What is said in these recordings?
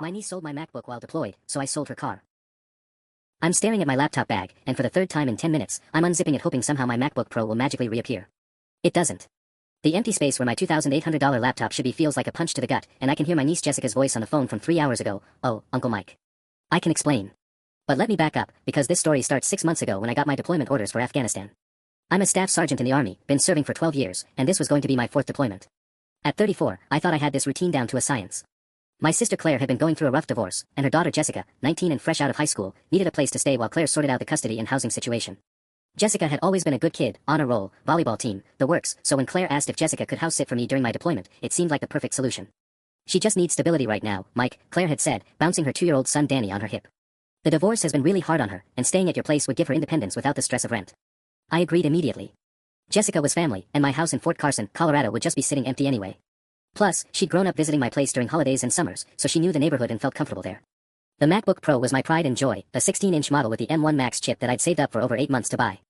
My niece sold my MacBook while deployed, so I sold her car. I'm staring at my laptop bag, and for the third time in 10 minutes, I'm unzipping it hoping somehow my MacBook Pro will magically reappear. It doesn't. The empty space where my $2,800 laptop should be feels like a punch to the gut, and I can hear my niece Jessica's voice on the phone from 3 hours ago. "Oh, Uncle Mike. I can explain. But let me back up, because this story starts 6 months ago when I got my deployment orders for Afghanistan. I'm a staff sergeant in the Army, been serving for 12 years, and this was going to be my 4th deployment. At 34, I thought I had this routine down to a science. My sister Claire had been going through a rough divorce, and her daughter Jessica, 19 and fresh out of high school, needed a place to stay while Claire sorted out the custody and housing situation. Jessica had always been a good kid, honor roll, volleyball team, the works, so when Claire asked if Jessica could house sit for me during my deployment, it seemed like the perfect solution. "She just needs stability right now, Mike," Claire had said, bouncing her 2-year-old son Danny on her hip. "The divorce has been really hard on her, and staying at your place would give her independence without the stress of rent." I agreed immediately. Jessica was family, and my house in Fort Carson, Colorado would just be sitting empty anyway. Plus, she'd grown up visiting my place during holidays and summers, so she knew the neighborhood and felt comfortable there. The MacBook Pro was my pride and joy, a 16-inch model with the M1 Max chip that I'd saved up for over 8 months to buy.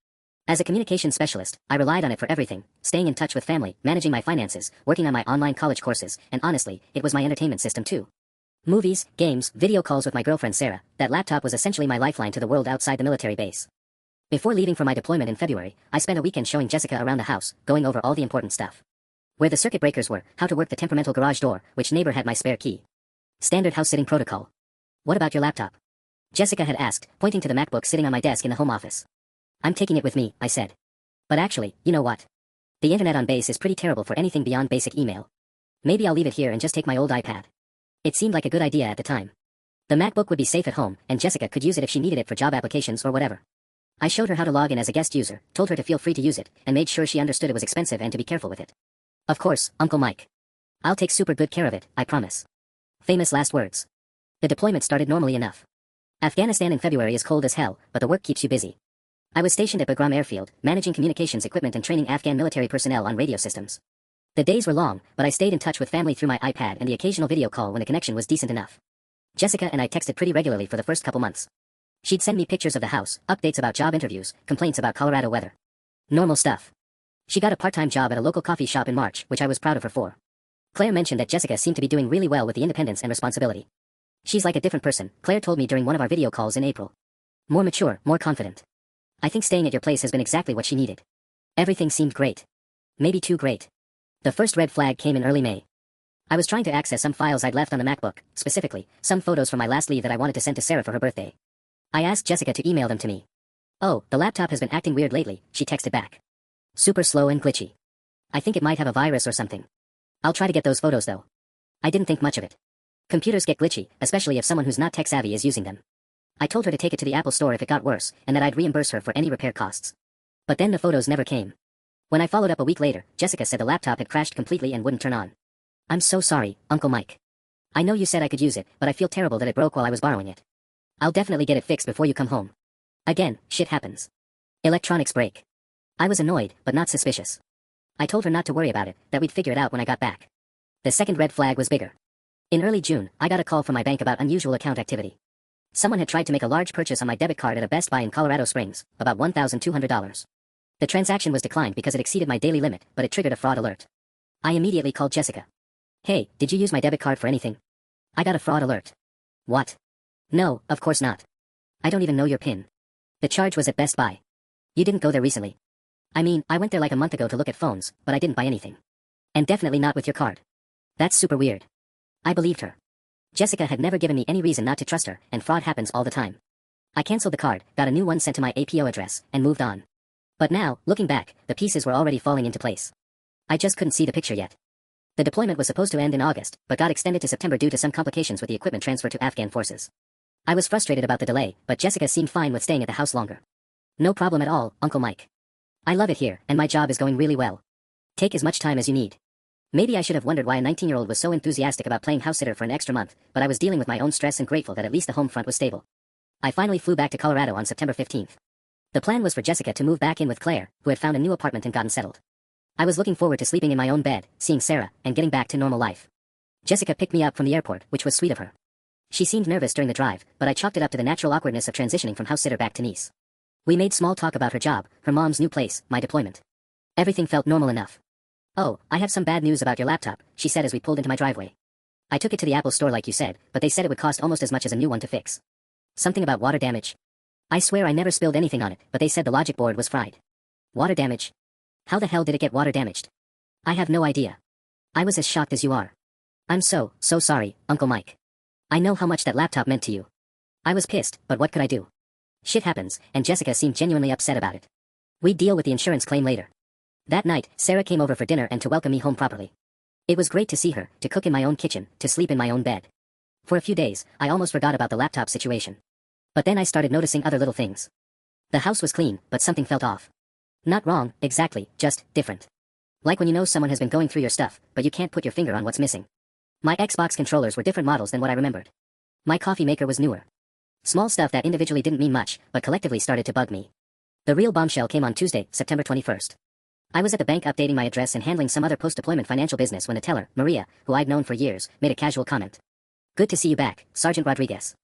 As a communications specialist, I relied on it for everything, staying in touch with family, managing my finances, working on my online college courses, and honestly, it was my entertainment system too. Movies, games, video calls with my girlfriend Sarah, that laptop was essentially my lifeline to the world outside the military base. Before leaving for my deployment in February, I spent a weekend showing Jessica around the house, going over all the important stuff. Where the circuit breakers were, how to work the temperamental garage door, which neighbor had my spare key. Standard house-sitting protocol. "What about your laptop?" Jessica had asked, pointing to the MacBook sitting on my desk in the home office. "I'm taking it with me," I said. "But actually, you know what? The internet on base is pretty terrible for anything beyond basic email. Maybe I'll leave it here and just take my old iPad." It seemed like a good idea at the time. The MacBook would be safe at home, and Jessica could use it if she needed it for job applications or whatever. I showed her how to log in as a guest user, told her to feel free to use it, and made sure she understood it was expensive and to be careful with it. "Of course, Uncle Mike. I'll take super good care of it, I promise." Famous last words. The deployment started normally enough. Afghanistan in February is cold as hell, but the work keeps you busy. I was stationed at Bagram Airfield, managing communications equipment and training Afghan military personnel on radio systems. The days were long, but I stayed in touch with family through my iPad and the occasional video call when the connection was decent enough. Jessica and I texted pretty regularly for the first couple months. She'd send me pictures of the house, updates about job interviews, complaints about Colorado weather. Normal stuff. She got a part-time job at a local coffee shop in March, which I was proud of her for. Claire mentioned that Jessica seemed to be doing really well with the independence and responsibility. "She's like a different person," Claire told me during one of our video calls in April. "More mature, more confident. I think staying at your place has been exactly what she needed." Everything seemed great. Maybe too great. The first red flag came in early May. I was trying to access some files I'd left on the MacBook, specifically, some photos from my last leave that I wanted to send to Sarah for her birthday. I asked Jessica to email them to me. "Oh, the laptop has been acting weird lately," she texted back. "Super slow and glitchy. I think it might have a virus or something. I'll try to get those photos though." I didn't think much of it. Computers get glitchy, especially if someone who's not tech-savvy is using them. I told her to take it to the Apple store if it got worse, and that I'd reimburse her for any repair costs. But then the photos never came. When I followed up a week later, Jessica said the laptop had crashed completely and wouldn't turn on. "I'm so sorry, Uncle Mike. I know you said I could use it, but I feel terrible that it broke while I was borrowing it. I'll definitely get it fixed before you come home." Again, shit happens. Electronics break. I was annoyed, but not suspicious. I told her not to worry about it, that we'd figure it out when I got back. The second red flag was bigger. In early June, I got a call from my bank about unusual account activity. Someone had tried to make a large purchase on my debit card at a Best Buy in Colorado Springs, about $1,200. The transaction was declined because it exceeded my daily limit, but it triggered a fraud alert. I immediately called Jessica. "Hey, did you use my debit card for anything? I got a fraud alert." "What?" "No, of course not. I don't even know your PIN. The charge was at Best Buy. You didn't go there recently." "I mean, I went there like a month ago to look at phones, but I didn't buy anything. And definitely not with your card." "That's super weird." I believed her. Jessica had never given me any reason not to trust her, and fraud happens all the time. I canceled the card, got a new one sent to my APO address, and moved on. But now, looking back, the pieces were already falling into place. I just couldn't see the picture yet. The deployment was supposed to end in August, but got extended to September due to some complications with the equipment transfer to Afghan forces. I was frustrated about the delay, but Jessica seemed fine with staying at the house longer. "No problem at all, Uncle Mike. I love it here, and my job is going really well. Take as much time as you need." Maybe I should have wondered why a 19-year-old was so enthusiastic about playing house-sitter for an extra month, but I was dealing with my own stress and grateful that at least the home front was stable. I finally flew back to Colorado on September 15th. The plan was for Jessica to move back in with Claire, who had found a new apartment and gotten settled. I was looking forward to sleeping in my own bed, seeing Sarah, and getting back to normal life. Jessica picked me up from the airport, which was sweet of her. She seemed nervous during the drive, but I chalked it up to the natural awkwardness of transitioning from house-sitter back to niece. We made small talk about her job, her mom's new place, my deployment. Everything felt normal enough. "Oh, I have some bad news about your laptop," she said as we pulled into my driveway. I took it to the Apple store like you said, but they said it would cost almost as much as a new one to fix. Something about water damage. I swear I never spilled anything on it, but they said the logic board was fried. Water damage? How the hell did it get water damaged? I have no idea. I was as shocked as you are. I'm so sorry, Uncle Mike. I know how much that laptop meant to you. I was pissed, but what could I do? Shit happens, and Jessica seemed genuinely upset about it. We'd deal with the insurance claim later. That night, Sarah came over for dinner and to welcome me home properly. It was great to see her, to cook in my own kitchen, to sleep in my own bed. For a few days, I almost forgot about the laptop situation. But then I started noticing other little things. The house was clean, but something felt off. Not wrong, exactly, just different. Like when you know someone has been going through your stuff, but you can't put your finger on what's missing. My Xbox controllers were different models than what I remembered. My coffee maker was newer. Small stuff that individually didn't mean much, but collectively started to bug me. The real bombshell came on Tuesday, September 21st. I was at the bank updating my address and handling some other post-deployment financial business when the teller, Maria, who I'd known for years, made a casual comment. Good to see you back, Sergeant Rodriguez.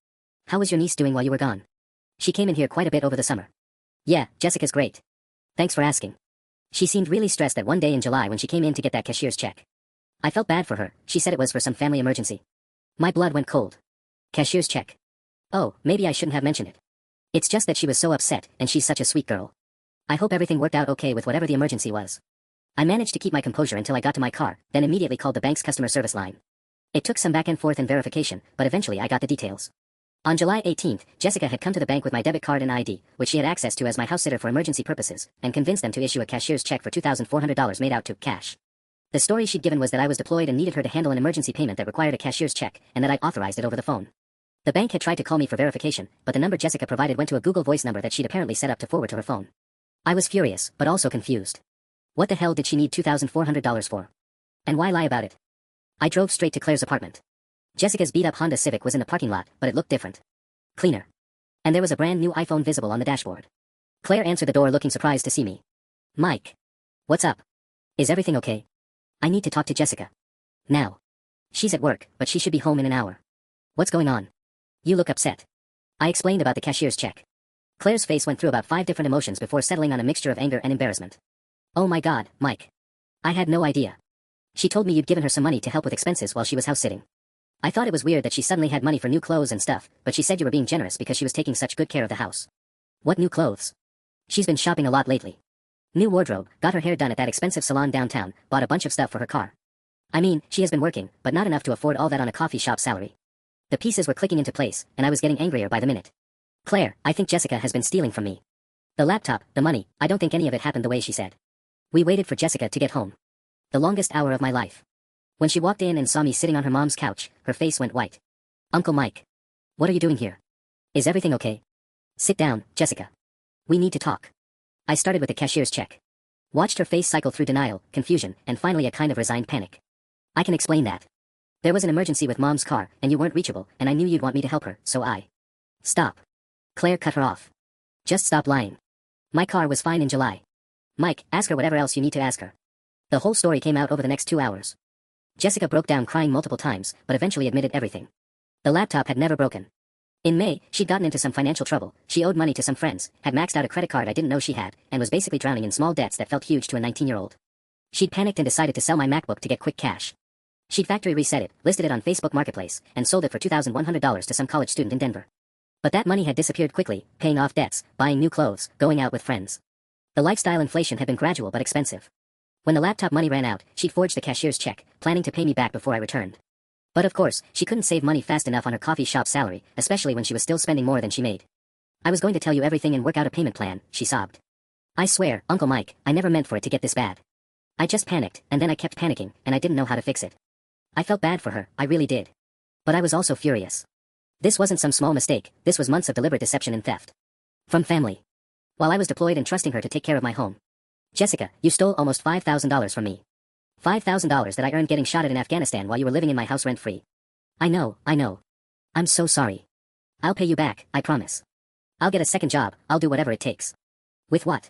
How was your niece doing while you were gone? She came in here quite a bit over the summer. Yeah, Jessica's great. Thanks for asking. She seemed really stressed that one day in July when she came in to get that cashier's check. I felt bad for her. She said it was for some family emergency. My blood went cold. Cashier's check. Oh, maybe I shouldn't have mentioned it. It's just that she was so upset, and she's such a sweet girl. I hope everything worked out okay with whatever the emergency was. I managed to keep my composure until I got to my car, then immediately called the bank's customer service line. It took some back and forth and verification, but eventually I got the details. On July 18th, Jessica had come to the bank with my debit card and ID, which she had access to as my house sitter for emergency purposes, and convinced them to issue a cashier's check for $2,400 made out to cash. The story she'd given was that I was deployed and needed her to handle an emergency payment that required a cashier's check, and that I authorized it over the phone. The bank had tried to call me for verification, but the number Jessica provided went to a Google Voice number that she'd apparently set up to forward to her phone. I was furious, but also confused. What the hell did she need $2,400 for? And why lie about it? I drove straight to Claire's apartment. Jessica's beat-up Honda Civic was in the parking lot, but it looked different. Cleaner. And there was a brand new iPhone visible on the dashboard. Claire answered the door looking surprised to see me. Mike. What's up? Is everything okay? I need to talk to Jessica. Now. She's at work, but she should be home in an hour. What's going on? You look upset. I explained about the cashier's check. Claire's face went through about 5 different emotions before settling on a mixture of anger and embarrassment. Oh my God, Mike. I had no idea. She told me you'd given her some money to help with expenses while she was house-sitting. I thought it was weird that she suddenly had money for new clothes and stuff, but she said you were being generous because she was taking such good care of the house. What new clothes? She's been shopping a lot lately. New wardrobe, got her hair done at that expensive salon downtown, bought a bunch of stuff for her car. I mean, she has been working, but not enough to afford all that on a coffee shop salary. The pieces were clicking into place, and I was getting angrier by the minute. Claire, I think Jessica has been stealing from me. The laptop, the money, I don't think any of it happened the way she said. We waited for Jessica to get home. The longest hour of my life. When she walked in and saw me sitting on her mom's couch, her face went white. Uncle Mike. What are you doing here? Is everything okay? Sit down, Jessica. We need to talk. I started with the cashier's check. Watched her face cycle through denial, confusion, and finally a kind of resigned panic. I can explain that. There was an emergency with Mom's car, and you weren't reachable, and I knew you'd want me to help her, so I... Stop. Claire cut her off. Just stop lying. My car was fine in July. Mike, ask her whatever else you need to ask her. The whole story came out over the next 2 hours. Jessica broke down crying multiple times, but eventually admitted everything. The laptop had never broken. In May, she'd gotten into some financial trouble, she owed money to some friends, had maxed out a credit card I didn't know she had, and was basically drowning in small debts that felt huge to a 19-year-old. She'd panicked and decided to sell my MacBook to get quick cash. She'd factory reset it, listed it on Facebook Marketplace, and sold it for $2,100 to some college student in Denver. But that money had disappeared quickly, paying off debts, buying new clothes, going out with friends. The lifestyle inflation had been gradual but expensive. When the laptop money ran out, she'd forged the cashier's check, planning to pay me back before I returned. But of course, she couldn't save money fast enough on her coffee shop salary, especially when she was still spending more than she made. I was going to tell you everything and work out a payment plan, she sobbed. I swear, Uncle Mike, I never meant for it to get this bad. I just panicked, and then I kept panicking, and I didn't know how to fix it. I felt bad for her, I really did. But I was also furious. This wasn't some small mistake, this was months of deliberate deception and theft. From family. While I was deployed and trusting her to take care of my home. Jessica, you stole almost $5,000 from me. $5,000 that I earned getting shot at in Afghanistan while you were living in my house rent-free. I know. I'm so sorry. I'll pay you back, I promise. I'll get a second job, I'll do whatever it takes. With what?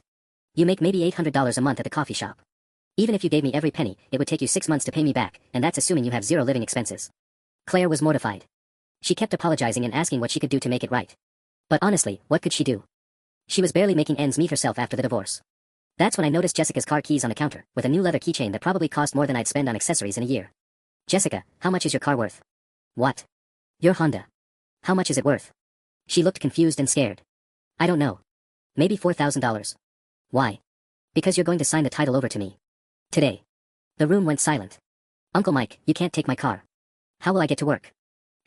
You make maybe $800 a month at the coffee shop. Even if you gave me every penny, it would take you 6 months to pay me back, and that's assuming you have 0 living expenses. Claire was mortified. She kept apologizing and asking what she could do to make it right. But honestly, what could she do? She was barely making ends meet herself after the divorce. That's when I noticed Jessica's car keys on the counter, with a new leather keychain that probably cost more than I'd spend on accessories in a year. Jessica, how much is your car worth? What? Your Honda. How much is it worth? She looked confused and scared. I don't know. Maybe $4,000. Why? Because you're going to sign the title over to me. Today. The room went silent. Uncle Mike, you can't take my car. How will I get to work?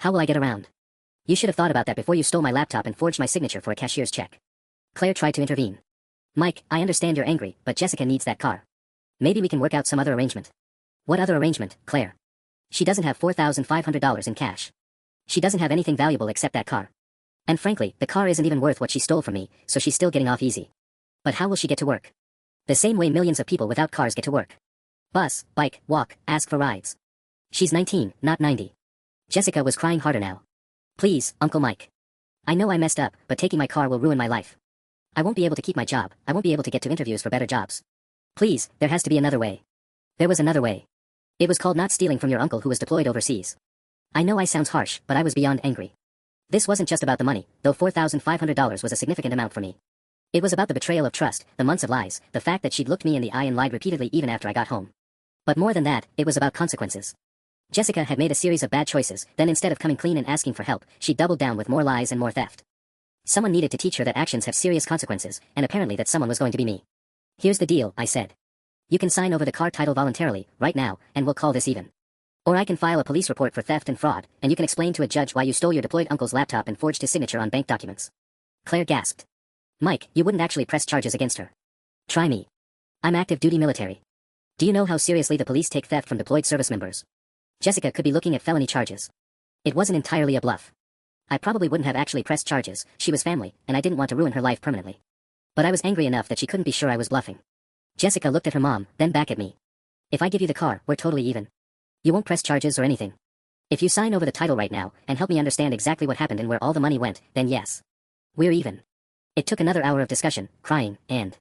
How will I get around? You should have thought about that before you stole my laptop and forged my signature for a cashier's check. Claire tried to intervene. Mike, I understand you're angry, but Jessica needs that car. Maybe we can work out some other arrangement. What other arrangement, Claire? She doesn't have $4,500 in cash. She doesn't have anything valuable except that car. And frankly, the car isn't even worth what she stole from me, so she's still getting off easy. But how will she get to work? The same way millions of people without cars get to work. Bus, bike, walk, ask for rides. She's 19, not 90. Jessica was crying harder now. Please, Uncle Mike. I know I messed up, but taking my car will ruin my life. I won't be able to keep my job, I won't be able to get to interviews for better jobs. Please, there has to be another way. There was another way. It was called not stealing from your uncle who was deployed overseas. I know I sounds harsh, but I was beyond angry. This wasn't just about the money, though $4,500 was a significant amount for me. It was about the betrayal of trust, the months of lies, the fact that she'd looked me in the eye and lied repeatedly even after I got home. But more than that, it was about consequences. Jessica had made a series of bad choices, then instead of coming clean and asking for help, she doubled down with more lies and more theft. Someone needed to teach her that actions have serious consequences, and apparently that someone was going to be me. Here's the deal, I said. You can sign over the car title voluntarily, right now, and we'll call this even. Or I can file a police report for theft and fraud, and you can explain to a judge why you stole your deployed uncle's laptop and forged his signature on bank documents. Claire gasped. Mike, you wouldn't actually press charges against her. Try me. I'm active duty military. Do you know how seriously the police take theft from deployed service members? Jessica could be looking at felony charges. It wasn't entirely a bluff. I probably wouldn't have actually pressed charges, she was family, and I didn't want to ruin her life permanently. But I was angry enough that she couldn't be sure I was bluffing. Jessica looked at her mom, then back at me. If I give you the car, we're totally even. You won't press charges or anything. If you sign over the title right now, and help me understand exactly what happened and where all the money went, then yes. We're even. It took another hour of discussion, crying, and